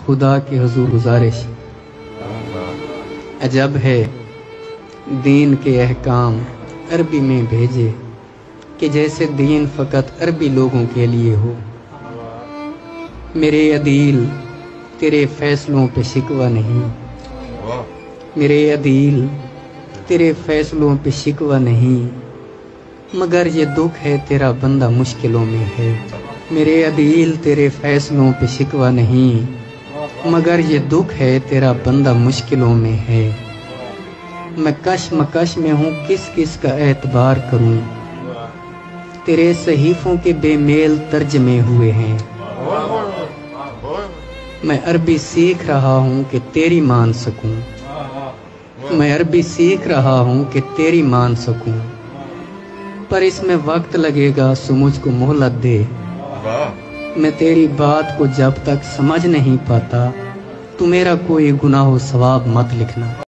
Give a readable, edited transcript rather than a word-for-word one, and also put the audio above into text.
خدا کے حضور گزارش، عجب ہے دین کے احکام عربی میں بھیجے کہ جیسے دین فقط عربی لوگوں کے لیے ہو۔ میرے عدیل تیرے فیصلوں پہ شکوہ نہیں، میرے عدیل تیرے فیصلوں پہ شکوہ نہیں، مگر یہ دکھ ہے تیرا بندہ مشکلوں میں ہے۔ میرے عدیل تیرے فیصلوں پہ شکوہ نہیں، مگر یہ دکھ ہے تیرا بندہ مشکلوں میں ہے۔ میں کشمکش میں ہوں، کس کس کا اعتبار کروں، تیرے صحیفوں کے بے میل ترجمے ہوئے ہیں۔ میں عربی سیکھ رہا ہوں کہ تیری مان سکوں، میں عربی سیکھ رہا ہوں کہ تیری مان سکوں، پر اس میں وقت لگے گا، سو مجھ کو مہلت دے۔ میں تیری بات کو جب تک سمجھ نہیں پاتا، تو میرا کوئی گناہ و ثواب مت لکھنا۔